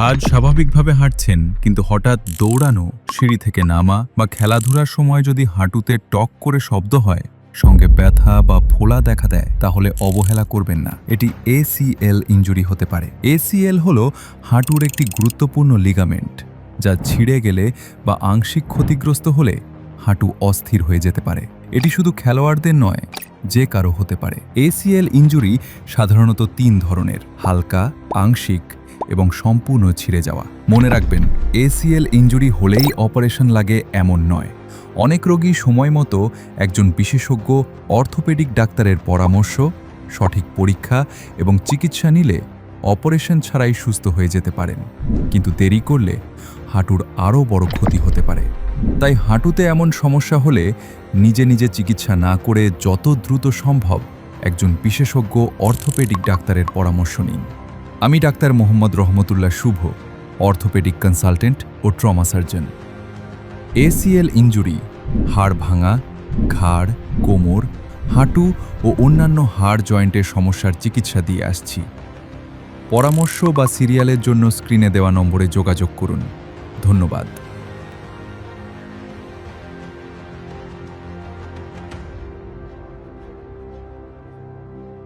আজ স্বাভাবিকভাবে হাঁটছেন, কিন্তু হঠাৎ দৌড়ানো, সিঁড়ি থেকে নামা বা খেলাধুলার সময় যদি হাঁটুতে টক করে শব্দ হয়, সঙ্গে ব্যথা বা ফোলা দেখা দেয়, তাহলে অবহেলা করবেন না। এটি এসিএল ইনজুরি হতে পারে। এসিএল হলো হাঁটুর একটি গুরুত্বপূর্ণ লিগামেন্ট, যা ছিঁড়ে গেলে বা আংশিক ক্ষতিগ্রস্ত হলে হাঁটু অস্থির হয়ে যেতে পারে। এটি শুধু খেলোয়াড়দের নয়, যে কারো হতে পারে। এসিএল ইনজুরি সাধারণত 3 ধরনের: হালকা, আংশিক এবং সম্পূর্ণ ছিঁড়ে যাওয়া। মনে রাখবেন, এসিএল ইনজুরি হলেই অপারেশন লাগে এমন নয়। অনেক রোগী সময় মতো একজন বিশেষজ্ঞ অর্থোপেডিক ডাক্তারের পরামর্শ, সঠিক পরীক্ষা এবং চিকিৎসা নিলে অপারেশন ছাড়াই সুস্থ হয়ে যেতে পারেন। কিন্তু দেরি করলে হাঁটুর আরও বড় ক্ষতি হতে পারে। তাই হাঁটুতে এমন সমস্যা হলে নিজে নিজে চিকিৎসা না করে যত দ্রুত সম্ভব একজন বিশেষজ্ঞ অর্থোপেডিক ডাক্তারের পরামর্শ নিন। আমি ডাক্তার মোহাম্মদ রহমতুল্লাহ শুভ, অর্থোপেডিক কনসালটেন্ট ও ট্রমা সার্জন। এসিএল ইনজুরি হাড় ভাঙা, ঘাড়, কোমর, হাঁটু ও অন্যান্য হাড় জয়েন্টের সমস্যার চিকিৎসা দিয়ে আসছি। পরামর্শ বা সিরিয়ালের জন্য স্ক্রিনে দেওয়া নম্বরে যোগাযোগ করুন। ধন্যবাদ।